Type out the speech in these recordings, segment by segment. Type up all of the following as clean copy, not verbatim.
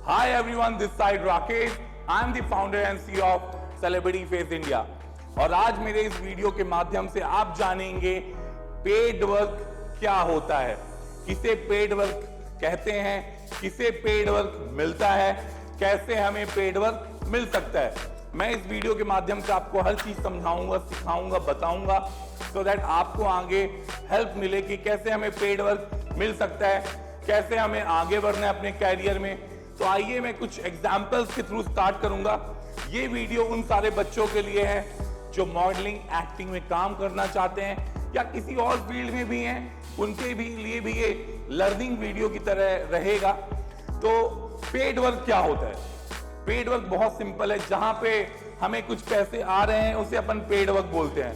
Hi everyone, this side Rakesh. I am the founder and CEO of Celebrity Face India. और आज मेरे इस video के माध्यम से आप जानेंगे पेड वर्क क्या होता है, किसे पेड वर्क कहते हैं, किसे पेड वर्क मिलता है, कैसे हमें पेड वर्क मिल सकता है। मैं इस वीडियो के माध्यम से आपको हर चीज समझाऊंगा, सिखाऊंगा, बताऊंगा, सो दैट आपको आगे हेल्प मिले कि कैसे हमें पेड वर्क मिल सकता है, कैसे हमें आगे बढ़ना है अपने कैरियर में। तो आइए मैं कुछ एग्जाम्पल्स के थ्रू स्टार्ट करूंगा। ये वीडियो उन सारे बच्चों के लिए है जो मॉडलिंग, एक्टिंग में काम करना चाहते हैं या किसी और फील्ड में भी हैं, उनके भी लिए भी ये लर्निंग वीडियो की तरह रहेगा। तो पेड वर्क क्या होता है? पेड वर्क बहुत सिंपल है। जहां पे हमें कुछ पैसे आ रहे हैं उसे अपन पेड वर्क बोलते हैं,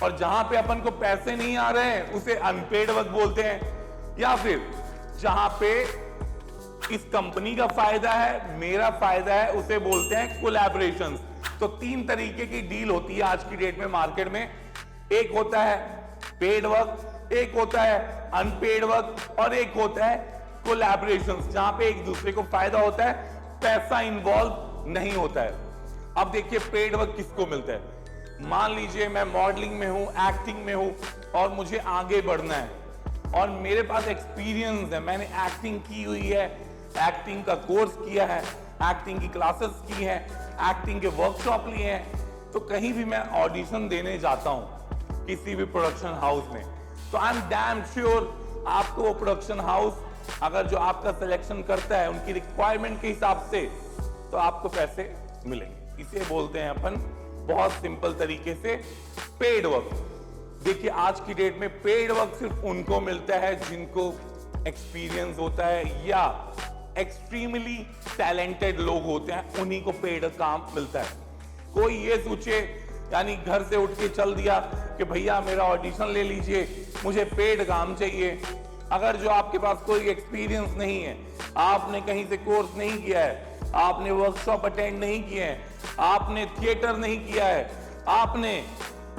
और जहां पे अपन को पैसे नहीं आ रहे हैं उसे अनपेड वर्क बोलते हैं। या फिर जहां पे इस कंपनी का फायदा है, मेरा फायदा है, उसे बोलते हैं कोलैबोरेशंस। तो तीन तरीके की डील होती है आज की डेट में मार्केट में। एक होता है पेड वर्क, एक होता है अनपेड वर्क, और एक होता है कोलैबोरेशंस, जहां पे एक दूसरे को फायदा होता है, पैसा इन्वॉल्व नहीं होता है। अब देखिए पेड वर्क किसको मिलता है। मान लीजिए मैं मॉडलिंग में हूं, एक्टिंग में हूं, और मुझे आगे बढ़ना है और मेरे पास एक्सपीरियंस है, मैंने एक्टिंग की हुई है, एक्टिंग का कोर्स किया है, एक्टिंग की क्लासेस की है, एक्टिंग के वर्कशॉप लिए हैं। तो कहीं भी मैं ऑडिशन देने जाता हूं किसी भी प्रोडक्शन हाउस में, तो आई एम डैम श्योर आपको वो प्रोडक्शन हाउस अगर जो आपका सिलेक्शन करता है उनकी रिक्वायरमेंट के हिसाब से, तो आपको पैसे मिलेंगे। इसे बोलते हैं अपन बहुत सिंपल तरीके से पेड वर्क। देखिए आज की डेट में पेड वर्क सिर्फ उनको मिलता है जिनको एक्सपीरियंस होता है या एक्सट्रीमली टैलेंटेड लोग होते हैं, उन्हीं को पेड काम मिलता है। कोई ये सोचे, यानी घर से उठ के चल दिया कि भैया मेरा ऑडिशन ले लीजिए, मुझे पेड काम चाहिए। अगर जो आपके पास कोई एक्सपीरियंस नहीं है, आपने कहीं से कोर्स नहीं किया है, आपने वर्कशॉप अटेंड नहीं किए हैं, आपने थिएटर नहीं किया है,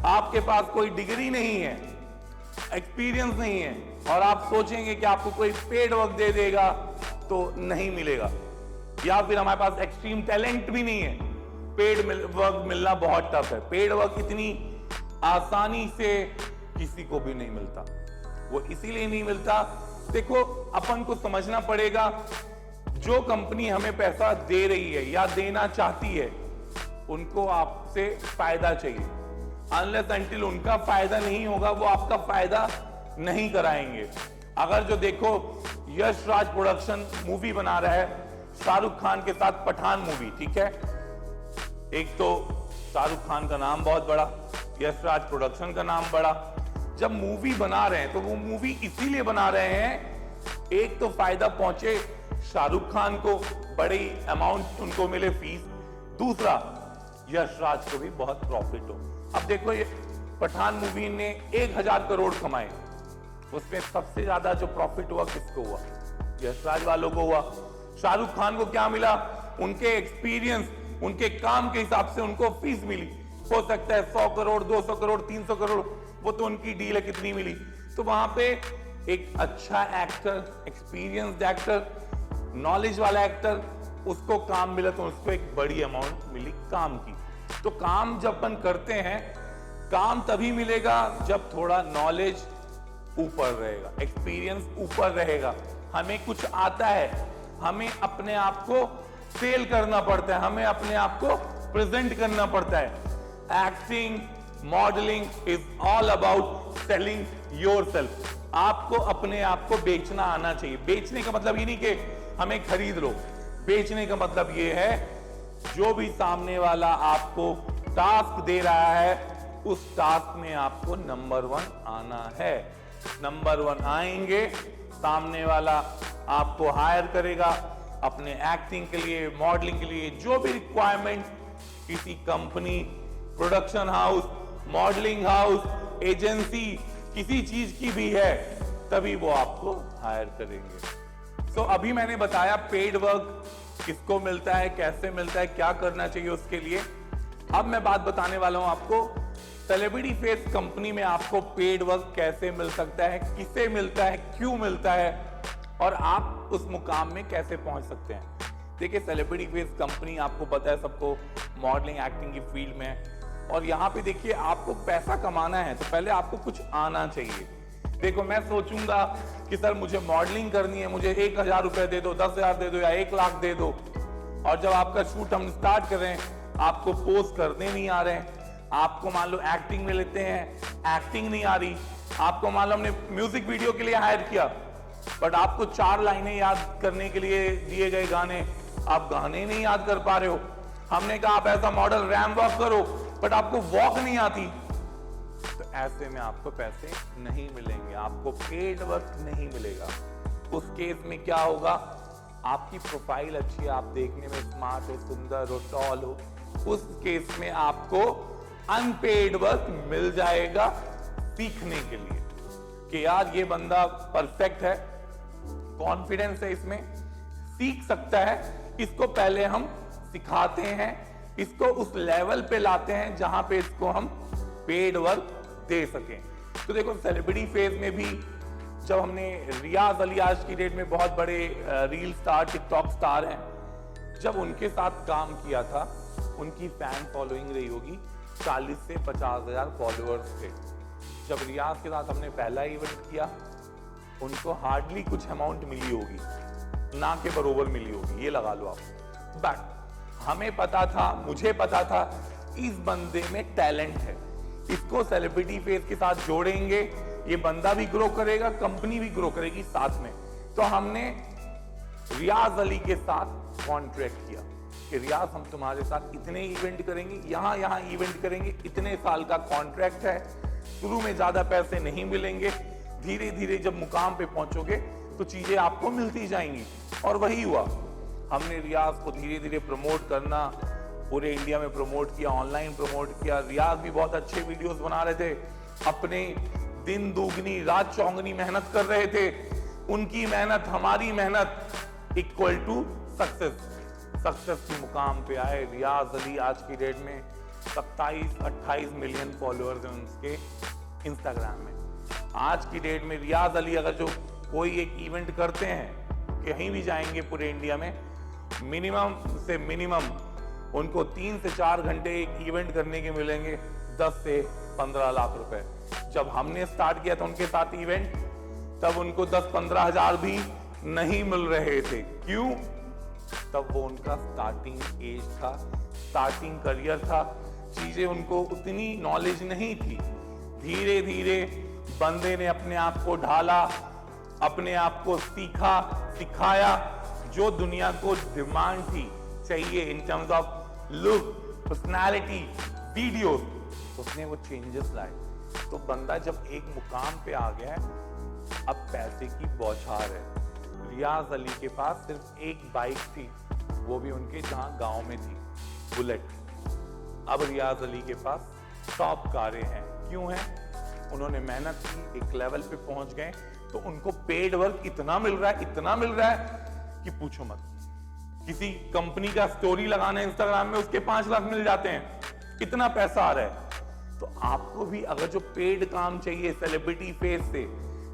आपके पास कोई डिग्री नहीं है, एक्सपीरियंस नहीं है, और आप सोचेंगे कि आपको कोई पेड वर्क दे देगा, तो नहीं मिलेगा। या फिर हमारे पास एक्सट्रीम टैलेंट भी नहीं है, पेड वर्क मिलना बहुत टफ है। पेड वर्क इतनी आसानी से किसी को भी नहीं मिलता। वो इसीलिए नहीं मिलता, देखो अपन को समझना पड़ेगा, जो कंपनी हमें पैसा दे रही है या देना चाहती है, उनको आपसे फायदा चाहिए। अनलेस अनटिल उनका फायदा नहीं होगा, वो आपका फायदा नहीं कराएंगे। अगर जो देखो यश राज प्रोडक्शन मूवी बना रहा है शाहरुख खान के साथ, पठान मूवी, ठीक है। एक तो शाहरुख खान का नाम बहुत बड़ा, यश राज प्रोडक्शन का नाम बड़ा। जब मूवी बना रहे हैं तो वो मूवी इसीलिए बना रहे हैं, एक तो फायदा पहुंचे शाहरुख खान को, बड़ी अमाउंट उनको मिले फीस, दूसरा यश राज को भी बहुत प्रॉफिट हो। अब देखो ये पठान मूवी ने 1000 करोड़ कमाए, उसमें सबसे ज्यादा जो प्रॉफिट हुआ किसको हुआ? यश राज वालों को हुआ। शाहरुख खान को क्या मिला? उनके एक्सपीरियंस, उनके काम के हिसाब से उनको फीस मिली। हो सकता है 100 करोड़, 200 करोड़, 300 करोड़, वो तो उनकी डील है कितनी मिली। तो वहां पे एक अच्छा एक्टर, एक्सपीरियंस्ड एक्टर, नॉलेज वाला एक्टर, उसको काम मिला, तो उसको एक बड़ी अमाउंट मिली काम की। तो काम जब अपन करते हैं, काम तभी मिलेगा जब थोड़ा नॉलेज ऊपर रहेगा, एक्सपीरियंस ऊपर रहेगा, हमें कुछ आता है, हमें अपने आप को सेल करना पड़ता है, हमें अपने आप को प्रेजेंट करना पड़ता है। Acting, modelling is all about selling yourself. आपको अपने आप को बेचना आना चाहिए। बेचने का मतलब ये नहीं कि हमें खरीद लो, बेचने का मतलब ये है जो भी सामने वाला आपको टास्क दे रहा है, उस टास्क में आपको नंबर 1 आना है। नंबर 1 आएंगे, सामने वाला आपको हायर करेगा अपने एक्टिंग के लिए, मॉडलिंग के लिए, जो भी रिक्वायरमेंट किसी company, production house, modelling house, agency, किसी चीज की भी है, तभी वो आपको हायर करेंगे। सो अभी मैंने बताया पेड वर्क किसको मिलता है, कैसे मिलता है, क्या करना चाहिए उसके लिए। अब मैं बात बताने वाला हूं आपको सेलिब्रिटी फेस कंपनी में आपको पेड वर्क कैसे मिल सकता है, किसे मिलता है, क्यों मिलता है, और आप उस मुकाम में कैसे पहुंच सकते हैं। देखिए सेलिब्रिटी फेस कंपनी आपको पता है सबको मॉडलिंग एक्टिंग की फील्ड में है, और यहाँ पे देखिए आपको पैसा कमाना है तो पहले आपको कुछ आना चाहिए। देखो मैं सोचूंगा कि सर मुझे मॉडलिंग करनी है, मुझे 1000 रुपए दे दो, 10,000 दे दो या 1 लाख दे दो, और जब आपका शूट हम स्टार्ट कर रहे हैं आपको पोस्ट करने नहीं आ रहे हैं, आपको मान लो एक्टिंग में लेते हैं एक्टिंग नहीं आ रही, आपको मान लो हमने म्यूजिक वीडियो के लिए हायर किया बट आपको 4 लाइनें याद करने के लिए दिए गए गाने, आप गाने नहीं याद कर पा रहे हो। हमने कहा आप ऐसा मॉडल रैम वॉक करो बट आपको वॉक नहीं आती, तो ऐसे में आपको पैसे नहीं मिलेंगे, आपको पेड वर्क नहीं मिलेगा। उस केस में क्या होगा, आपकी प्रोफाइल अच्छी है, आप देखने में स्मार्ट हो, सुंदर हो, टॉल हो, उस केस में आपको अनपेड वर्क मिल जाएगा सीखने के लिए कि यार ये बंदा परफेक्ट है, कॉन्फिडेंस है, इसमें सीख सकता है, इसको पहले हम सिखाते हैं, इसको उस लेवल पे लाते हैं जहां पे इसको हम पेड वर्क दे सकें। तो देखो सेलिब्रिटी फेज में भी जब हमने रियाज अली आज की डेट में बहुत बड़े रील स्टार टिकटॉक स्टार हैं, जब उनके साथ काम किया था उनकी फैन फॉलोइंग रही होगी 40 से 50,000 फॉलोअर्स थे। जब रियाज के साथ हमने पहला इवेंट किया उनको हार्डली कुछ अमाउंट मिली होगी, ना के बरोबर मिली होगी, ये लगा लो आप। बट हमें पता था, मुझे पता था इस बंदे में टैलेंट है, इसको सेलिब्रिटी फेस के साथ जोड़ेंगे, ये बंदा भी ग्रो करेगा, कंपनी भी ग्रो करेगी साथ में। तो हमने रियाज अली के साथ कॉन्ट्रैक्ट किया कि रियाज हम तुम्हारे साथ इतने इवेंट करेंगे, यहाँ इवेंट करेंगे, इतने साल का कॉन्ट्रैक्ट है, शुरू में ज्यादा पैसे नहीं मिलेंगे, धीरे धीरे जब मुकाम पे पहुंचोगे तो चीजें आपको मिलती जाएंगी। और वही हुआ, हमने रियाज को धीरे धीरे प्रमोट करना, पूरे इंडिया में प्रमोट किया, ऑनलाइन प्रमोट किया। रियाज भी बहुत अच्छे वीडियोस बना रहे थे, अपने दिन दुगनी रात चौगनी मेहनत कर रहे थे, उनकी मेहनत हमारी मेहनत इक्वल टू सक्सेस की मुकाम पे आए। रियाज अली आज की डेट में 27-28 मिलियन फॉलोअर्स हैं उसके इंस्टाग्राम में। आज की डेट में रियाज अली अगर जो कोई एक इवेंट करते हैं, कहीं भी जाएंगे पूरे इंडिया में, मिनिमम से मिनिमम उनको 3 से 4 घंटे एक इवेंट करने के मिलेंगे 10 से 15 लाख रुपए। जब हमने स्टार्ट किया था उनके साथ इवेंट, तब उनको 10-15 हजार भी नहीं मिल रहे थे। क्यों? तब वो उनका स्टार्टिंग एज था, स्टार्टिंग करियर था, चीजें उनको उतनी नॉलेज नहीं थी। धीरे धीरे बंदे ने अपने आप को ढाला, अपने आप को सीखा, सिखाया, जो दुनिया को डिमांड थी चाहिए in terms of look, personality, video, उसने वो चेंजेस लाए। तो बंदा जब एक मुकाम पे आ गया है, अब पैसे की बौछार है। रियाज अली के पास सिर्फ एक बाइक थी, वो भी उनके जहां गांव में थी, बुलेट। अब रियाज अली के पास टॉप कारें हैं। क्यों हैं? उन्होंने मेहनत की, एक लेवल पे पहुंच गए, तो उनको पेड वर्क इतना मिल रहा है कि पूछो मत। किसी कंपनी का स्टोरी लगाना है इंस्टाग्राम में, उसके 5 लाख मिल जाते हैं, इतना पैसा आ रहा है। तो आपको भी अगर जो पेड काम चाहिए सेलिब्रिटी फेस से,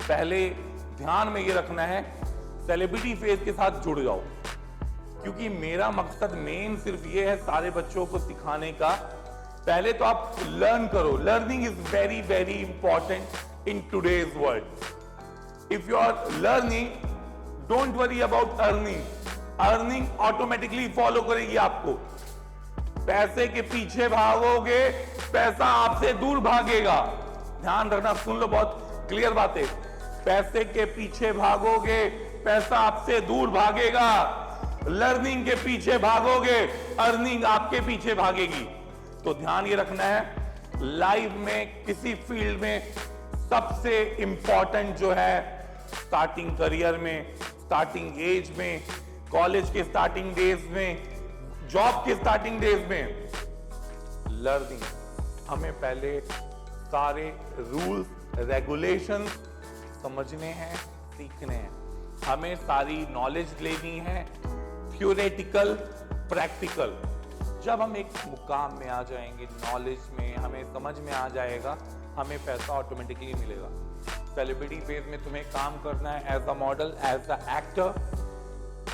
पहले ध्यान में ये रखना है सेलिब्रिटी फेस के साथ जुड़ जाओ, क्योंकि मेरा मकसद मेन सिर्फ ये है सारे बच्चों को सिखाने का। पहले तो आप लर्न करो, learning is very very important in today's world. If you are learning, don't worry about earning, earning automatically follow करेगी आपको। पैसे के पीछे भागोगे, पैसा आपसे दूर भागेगा। ध्यान रखना, सुन लो, बहुत क्लियर बात है। पैसे के पीछे भागोगे, पैसा आपसे दूर भागेगा। लर्निंग के पीछे भागोगे, अर्निंग आपके पीछे भागेगी। तो ध्यान ये रखना है, लाइफ में किसी फील्ड में सबसे इंपॉर्टेंट जो है, स्टार्टिंग करियर में, स्टार्टिंग एज में, कॉलेज के स्टार्टिंग डेज में, जॉब के स्टार्टिंग डेज में, लर्निंग। हमें पहले सारे रूल्स रेगुलेशंस समझने हैं, सीखने हैं। हमें सारी नॉलेज लेनी है, थ्योरेटिकल, प्रैक्टिकल। जब हम एक मुकाम में आ जाएंगे, नॉलेज में, हमें समझ में आ जाएगा, हमें पैसा ऑटोमेटिकली मिलेगा। सेलिब्रिटी फेज में तुम्हें काम करना है as a model, as a actor,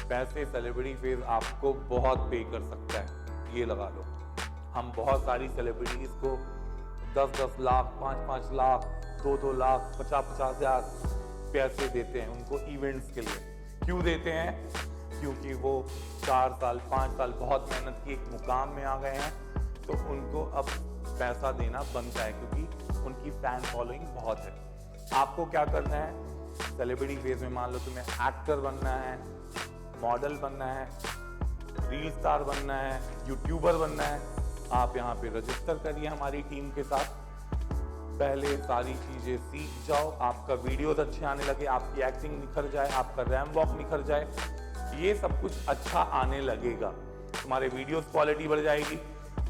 पैसे सेलिब्रिटी फेज आपको बहुत पे कर सकता है, ये लगा लो। हम बहुत सारी सेलिब्रिटीज को 10-10 लाख, 5-5 लाख, 2-2 लाख, 50-50 हज़ार पैसे देते हैं उनको इवेंट्स के लिए। क्यों देते हैं? क्योंकि वो 4 साल 5 साल बहुत मेहनत की एक मुकाम में आ गए हैं, तो उनको अब पैसा देना बनता है क्योंकि उनकी फैन फॉलोइंग बहुत है। आपको क्या करना है? सेलिब्रिटी फेज में मान लो तुम्हें एक्टर बनना है, मॉडल बनना है, रील स्टार बनना है, यूट्यूबर बनना है, आप यहाँ पे रजिस्टर करिए हमारी टीम के साथ। पहले सारी चीजें सीख जाओ, आपका वीडियोस अच्छे आने लगे, आपकी एक्टिंग निखर जाए, आपका रैम्प वॉक निखर जाए, ये सब कुछ अच्छा आने लगेगा। तुम्हारे वीडियोस क्वालिटी बढ़ जाएगी,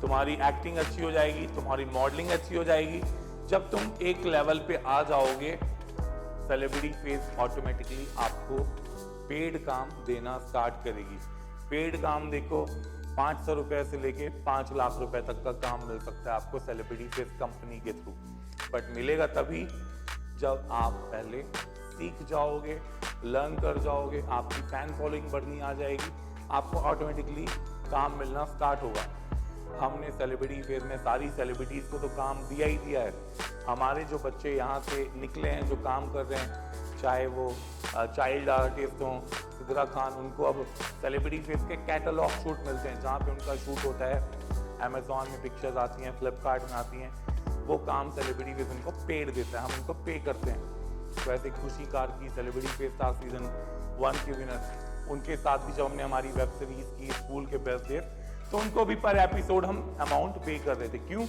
तुम्हारी एक्टिंग अच्छी हो जाएगी, तुम्हारी मॉडलिंग अच्छी हो जाएगी। जब तुम एक लेवल पे आ जाओगे, सेलिब्रिटी फेज ऑटोमेटिकली आपको पेड काम देना स्टार्ट करेगी। पेड काम देखो, 500 रुपए से लेके 5 लाख रुपए तक का काम मिल सकता है आपको सेलिब्रिटी फेज कंपनी के थ्रू। बट मिलेगा तभी जब आप पहले सीख जाओगे, लर्न कर जाओगे, आपकी फैन फॉलोइंग बढ़नी आ जाएगी, आपको ऑटोमेटिकली काम मिलना स्टार्ट होगा। हमने सेलिब्रिटी फेज में सारी सेलिब्रिटीज को तो काम दिया ही दिया है। हमारे जो बच्चे यहाँ से निकले हैं, जो काम कर रहे हैं, चाहे वो चाइल्ड आर्टिस्ट हों, सिद्रा खान, उनको अब सेलिब्रिटी फेज के कैटलॉग शूट मिलते हैं जहाँ पे उनका शूट होता है। अमेजॉन में पिक्चर्स आती हैं, फ्लिपकार्ट में आती हैं, वो काम सेलिब्रिटी फेज उनको पेड देता है, हम उनको पे करते हैं। तो ऐसे खुशी कार की सेलिब्रिटी फेज स्टार सीजन 1 के विनर, उनके साथ भी जब हमने हमारी वेब सीरीज की स्कूल के बेस्ट डेज, तो उनको भी पर एपिसोड हम अमाउंट पे कर रहे थे। क्यों?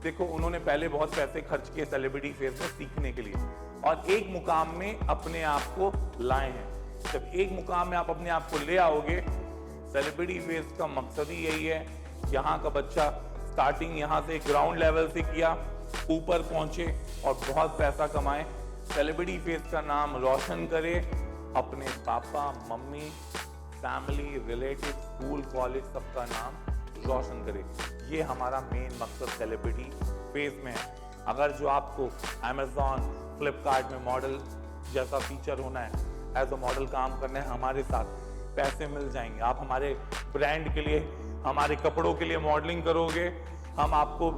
देखो, उन्होंने पहले बहुत पैसे खर्च किए सेलिब्रिटी फेज में सीखने के लिए और एक मुकाम में अपने आप को लाए हैं। जब एक मुकाम में आप अपने आप को ले आओगे, सेलिब्रिटी फेज का मकसद ही यही है, यहाँ का बच्चा स्टार्टिंग यहाँ से ग्राउंड लेवल से किया, ऊपर पहुंचे और बहुत पैसा कमाए, सेलिब्रिटी फेज का नाम रोशन करे, अपने papa mummy family relative school college सबका नाम रोशन करे। ये हमारा मेन मकसद सेलिब्रिटी फेज में है। अगर जो आपको अमेजॉन फ्लिपकार्ट में मॉडल जैसा फीचर होना है, एज अ मॉडल काम करना है, हमारे साथ पैसे मिल जाएंगे। आप हमारे ब्रांड के लिए, हमारे कपड़ों के लिए मॉडलिंग करोगे, हम आपको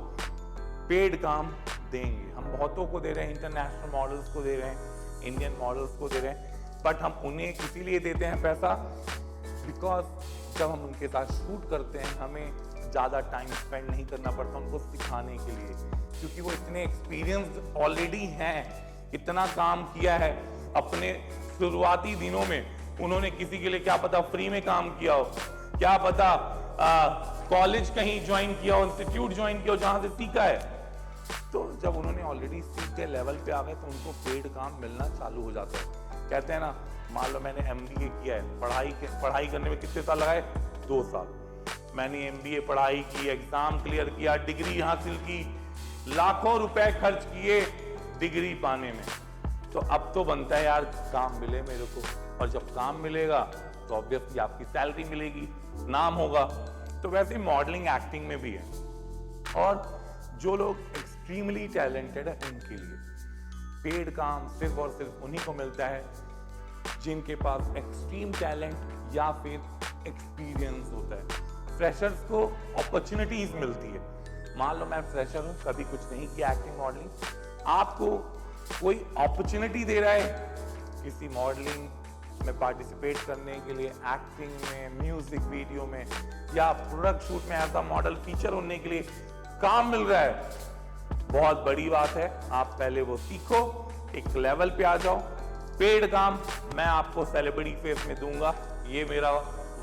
पेड काम देंगे। हम बहुतों को दे रहे हैं, इंटरनेशनल मॉडल्स को दे रहे हैं, इंडियन मॉडल्स को दे रहे हैं, बट हम उन्हें इसीलिए देते हैं पैसा बिकॉज जब हम उनके साथ शूट करते हैं, हमें ज़्यादा टाइम स्पेंड नहीं करना पड़ता उनको सिखाने के लिए, क्योंकि वो इतने एक्सपीरियंस ऑलरेडी हैं, इतना काम किया है। अपने शुरुआती दिनों में उन्होंने किसी के लिए क्या पता फ्री में काम किया हो, क्या पता कॉलेज कहीं ज्वाइन किया हो, इंस्टीट्यूट ज्वाइन किया हो जहाँ से सीखा है। तो जब उन्होंने ऑलरेडी सीख के लेवल पे आ गए तो उनको पेड काम मिलना चालू हो जाता है। कहते हैं ना, मान लो मैंने MBA किया है, पढ़ाई करने में कितने साल लगाए? 2 साल। मैंने MBA पढ़ाई की, एग्जाम क्लियर किया, डिग्री हासिल की, लाखों रुपए खर्च किए डिग्री पाने में। तो अब तो बनता है यार काम मिले मेरे को, और जब काम मिलेगा तो ऑब्वियसली आपकी सैलरी मिलेगी, नाम होगा। तो वैसे मॉडलिंग एक्टिंग में भी है। और जो लोग एक्सट्रीमली टैलेंटेड है उनके लिए पेड काम सिर्फ और सिर्फ उन्हीं को मिलता है जिनके पास एक्सट्रीम टैलेंट या फिर एक्सपीरियंस होता है। फ्रेशर्स को अपॉर्चुनिटीज मिलती है। मान लो मैं फ्रेशर हूं, कभी कुछ नहीं किया एक्टिंग मॉडलिंग, आपको कोई अपॉर्चुनिटी दे रहा है किसी मॉडलिंग में पार्टिसिपेट करने के लिए, एक्टिंग में, म्यूजिक वीडियो में या प्रोडक्ट शूट में एज अ मॉडल फीचर होने के लिए काम मिल रहा है, बहुत बड़ी बात है। आप पहले वो सीखो, एक लेवल पे आ जाओ। पेड काम मैं आपको सेलिब्रिटी फेज में दूंगा, ये मेरा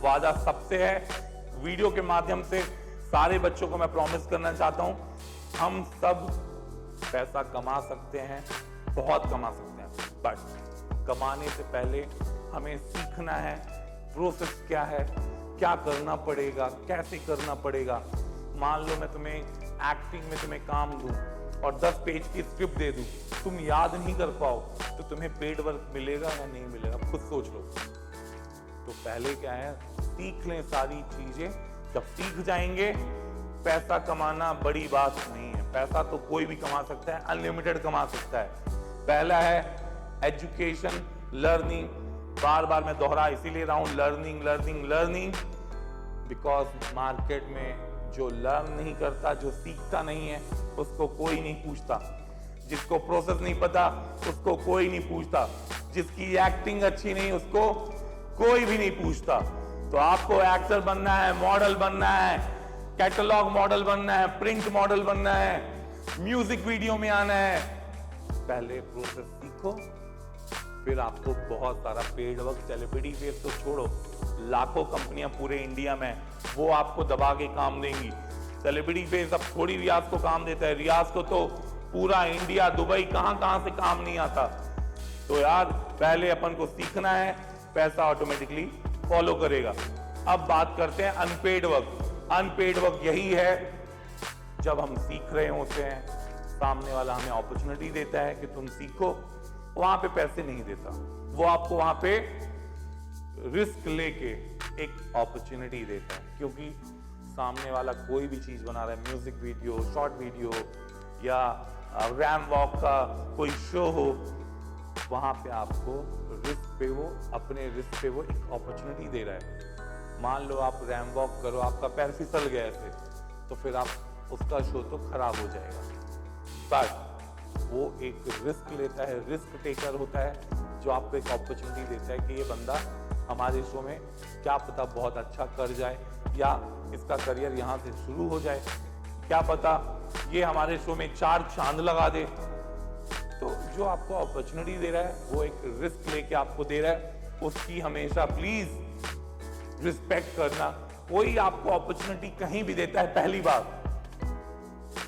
वादा सबसे है। वीडियो के माध्यम से सारे बच्चों को मैं प्रॉमिस करना चाहता हूं, हम सब पैसा कमा सकते हैं, बहुत कमा सकते हैं, बट कमाने से पहले हमें सीखना है प्रोसेस क्या है, क्या करना पड़ेगा, कैसे करना पड़ेगा। मान लो मैं तुम्हें एक्टिंग में तुम्हें काम दूं और 10 पेज की स्क्रिप्ट दे दूं, तुम याद नहीं कर पाओ तो तुम्हें पेड वर्क मिलेगा या नहीं मिलेगा, खुद सोच लो। तो पहले क्या है, सीख लें सारी चीजें। जब सीख जाएंगे, पैसा कमाना बड़ी बात नहीं है, पैसा तो कोई भी कमा सकता है, अनलिमिटेड कमा सकता है। पहला है एजुकेशन, लर्निंग, बार बार मैं दोहरा इसीलिए रहा हूं, learning learning learning, because market में जो लर्न नहीं करता, जो सीखता नहीं है, उसको कोई नहीं पूछता। जिसको प्रोसेस नहीं पता उसको कोई नहीं पूछता। जिसकी एक्टिंग अच्छी नहीं उसको कोई भी नहीं पूछता। तो आपको एक्टर बनना है, मॉडल बनना है, कैटलॉग मॉडल बनना है, प्रिंट मॉडल बनना है, म्यूजिक वीडियो में आना है, पहले प्रोसेस सीखो, फिर आपको बहुत सारा पेड वर्क, सेलिब्रिटी फेस तो छोड़ो, लाखों कंपनियां पूरे इंडिया में वो आपको दबा के काम देंगी। सेलिब्रिटी फेस अब थोड़ी रियाज को काम देता है, रियाज को तो पूरा इंडिया, दुबई, कहां से काम नहीं आता। तो यार पहले अपन को सीखना है, पैसा ऑटोमेटिकली फॉलो करेगा। अब बात करते हैं अनपेड वर्क। अनपेड वर्क यही है जब हम सीख रहे होते हैं, सामने वाला हमें अपॉर्चुनिटी देता है कि तुम सीखो, वहां पे पैसे नहीं देता, वो आपको वहां पे रिस्क लेके एक अपॉर्चुनिटी देता है। क्योंकि सामने वाला कोई भी चीज बना रहा है, म्यूजिक वीडियो, शॉर्ट वीडियो या रैम वॉक का कोई शो हो, वहां पे आपको रिस्क पे वो अपने रिस्क पे वो एक अपॉर्चुनिटी दे रहा है। मान लो आप रैम वॉक करो, आपका पैर फिसल गया ऐसे, तो फिर आप उसका शो तो खराब हो जाएगा। बट वो एक रिस्क लेता है, रिस्क टेकर होता है, जो आपको एक अपॉर्चुनिटी देता है कि ये बंदा हमारे शो में क्या पता बहुत अच्छा कर जाए, या इसका करियर यहाँ से शुरू हो जाए, क्या पता ये हमारे शो में 4 चांद लगा दे। तो जो आपको अपॉर्चुनिटी दे रहा है वो एक रिस्क लेके आपको दे रहा है, उसकी हमेशा प्लीज रिस्पेक्ट करना। कोई आपको अपॉर्चुनिटी कहीं भी देता है पहली बार,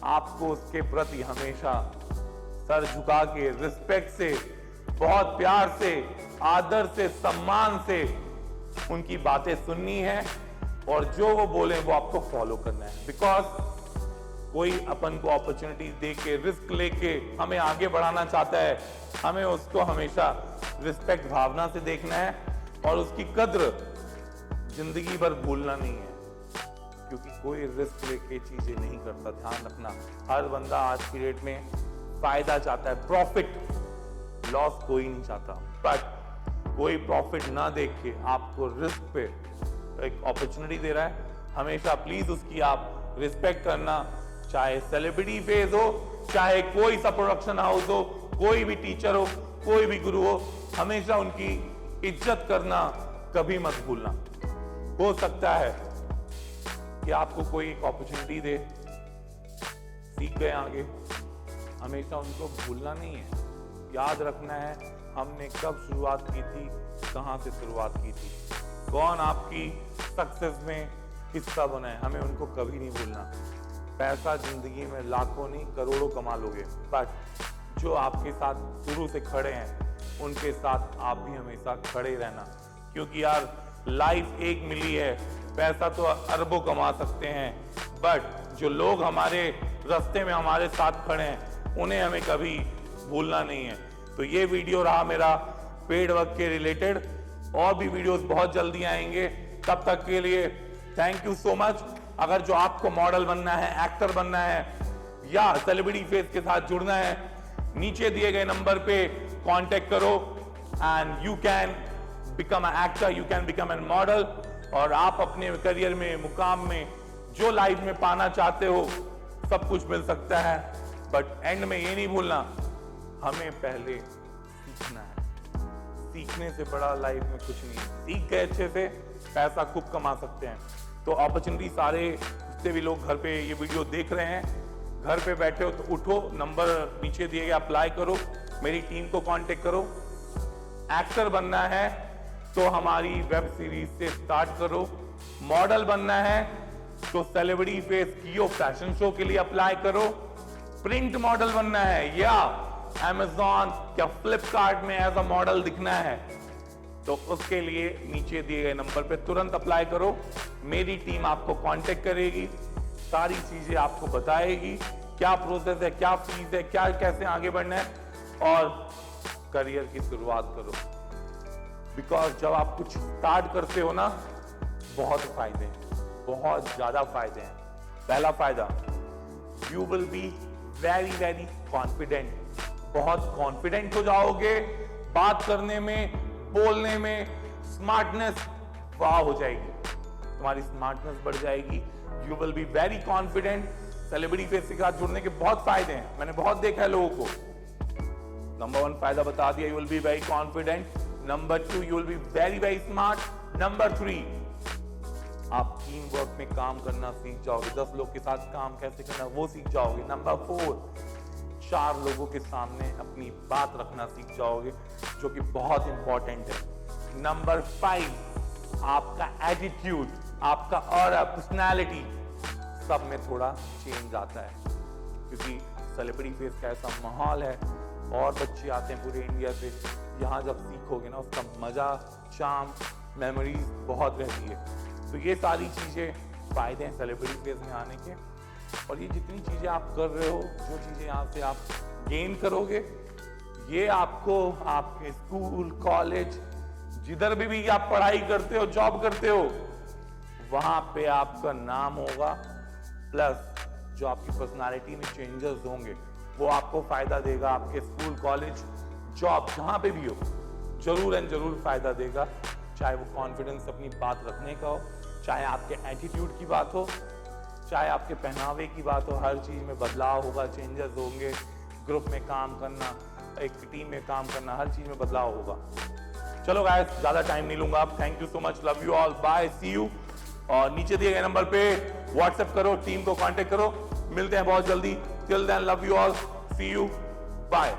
आपको उसके प्रति हमेशा सर झुका के, रिस्पेक्ट से, बहुत प्यार से, आदर से, सम्मान से उनकी बातें सुननी है, और जो वो बोले वो आपको फॉलो करना है। बिकॉज कोई अपन को अपॉर्चुनिटी दे के, रिस्क लेके हमें आगे बढ़ाना चाहता है, हमें उसको हमेशा रिस्पेक्ट भावना से देखना है, और उसकी कद्र जिंदगी भर भूलना नहीं है। क्योंकि कोई रिस्क लेके चीजें नहीं करता, ध्यान रखना। हर बंदा आज की डेट में फायदा चाहता है, प्रॉफिट, लॉस कोई नहीं चाहता। बट कोई प्रॉफिट ना देख के आपको रिस्क पे एक अपॉर्चुनिटी दे रहा है, हमेशा प्लीज उसकी आप रिस्पेक्ट करना। चाहे सेलिब्रिटी फेज हो, चाहे कोई सा प्रोडक्शन हाउस हो, कोई भी टीचर हो, कोई भी गुरु हो, हमेशा उनकी इज्जत करना कभी मत भूलना। हो सकता है कि आपको कोई एक अपॉर्चुनिटी दे, सीख गए आगे, हमेशा उनको भूलना नहीं है। याद रखना है हमने कब शुरुआत की थी, कहां से शुरुआत की थी, कौन आपकी सक्सेस में हिस्सा बना है, हमें उनको कभी नहीं भूलना। पैसा जिंदगी में लाखों नहीं करोड़ों कमा लोगे, बट जो आपके साथ शुरू से खड़े हैं उनके साथ आप भी हमेशा खड़े रहना। क्योंकि यार लाइफ एक मिली है, पैसा तो अरबों कमा सकते हैं, बट जो लोग हमारे रास्ते में हमारे साथ खड़े हैं उन्हें हमें कभी भूलना नहीं है। तो ये वीडियो रहा मेरा पेड वर्क के रिलेटेड, और भी वीडियोस बहुत जल्दी आएंगे। तब तक के लिए थैंक यू सो मच। अगर जो आपको मॉडल बनना है, एक्टर बनना है, या सेलिब्रिटी फेस के साथ जुड़ना है, नीचे दिए गए नंबर पे कांटेक्ट करो, and you can become a actor, you can become an model, और आप अपने करियर में, मुकाम में, जो लाइफ में पाना चाहते हो, सब कुछ मिल सकता है। बट एंड में ये नहीं भूलना, हमें पहले सीखना है। सीखने से बड़ा लाइफ में कुछ नहीं है। सीख गए अच्छे से, पैसा खूब कमा सकते हैं। तो अपॉर्चुनिटी सारे जितने भी लोग घर पे ये वीडियो देख रहे हैं, घर पे बैठे हो तो उठो, नंबर नीचे दिए गए, अप्लाई करो, मेरी टीम को कांटेक्ट करो। एक्टर बनना है तो हमारी वेब सीरीज से स्टार्ट करो, मॉडल बनना है तो सेलिब्रिटी फेस कियो फैशन शो के लिए अप्लाई करो, प्रिंट मॉडल बनना है या Amazon या फ्लिपकार्ट में एज अ मॉडल दिखना है, तो उसके लिए नीचे दिए गए नंबर पे तुरंत अप्लाई करो। मेरी टीम आपको कांटेक्ट करेगी, सारी चीजें आपको बताएगी, क्या प्रोसेस है, क्या फीस है, क्या कैसे आगे बढ़ना है, और करियर की शुरुआत करो। बिकॉज जब आप कुछ स्टार्ट करते हो ना, बहुत फायदे हैं, बहुत ज्यादा फायदे हैं। पहला फायदा, you will be very very confident. बहुत कॉन्फिडेंट हो जाओगे, बात करने में बोलने में स्मार्टनेस वाह हो जाएगी, तुम्हारी स्मार्टनेस बढ़ जाएगी, you will be very confident. Celebrity face के साथ जुड़ने के बहुत फायदे हैं, मैंने बहुत देखा है लोगों को। नंबर 1 फायदा बता दिया, you will be very confident. Number 2, you will be very very smart. Number 3, आप टीम वर्क में काम करना सीख जाओगे, 10 लोग के साथ काम कैसे करना वो सीख जाओगे। नंबर 4, 4 लोगों के सामने अपनी बात रखना सीख जाओगे, जो कि बहुत इंपॉर्टेंट है। नंबर 5, आपका एटीट्यूड, आपका और पर्सनैलिटी सब में थोड़ा चेंज आता है, क्योंकि सेलिब्रिटी फेस का ऐसा माहौल है और बच्चे आते हैं पूरे इंडिया से। यहाँ जब सीखोगे ना उसका मजा, चार्म, मेमोरीज बहुत रहती है। तो ये सारी चीजें फायदे हैं सेलिब्रिटी फेस में आने के। और ये जितनी चीजें आप कर रहे हो, जो चीजें यहाँ से आप गेन करोगे, ये आपको आपके स्कूल, कॉलेज, जिधर भी आप पढ़ाई करते हो, जॉब करते हो, वहां पे आपका नाम होगा, प्लस जो आपकी पर्सनालिटी में चेंजेस होंगे वो आपको फायदा देगा। आपके स्कूल, कॉलेज, जॉब जहां पे भी हो, जरूर एंड जरूर फायदा देगा। चाहे वो कॉन्फिडेंस अपनी बात रखने का हो, चाहे आपके एटीट्यूड की बात हो, चाहे आपके पहनावे की बात हो, हर चीज में बदलाव होगा, चेंजेस होंगे। ग्रुप में काम करना, एक टीम में काम करना, हर चीज में बदलाव होगा। चलो गाइस, ज्यादा टाइम नहीं लूंगा। Thank you so much, love you all, bye, see you. और नीचे दिए गए नंबर पे व्हाट्सएप करो, टीम को कांटेक्ट करो। मिलते हैं बहुत जल्दी। Till then, love you all, see you, bye.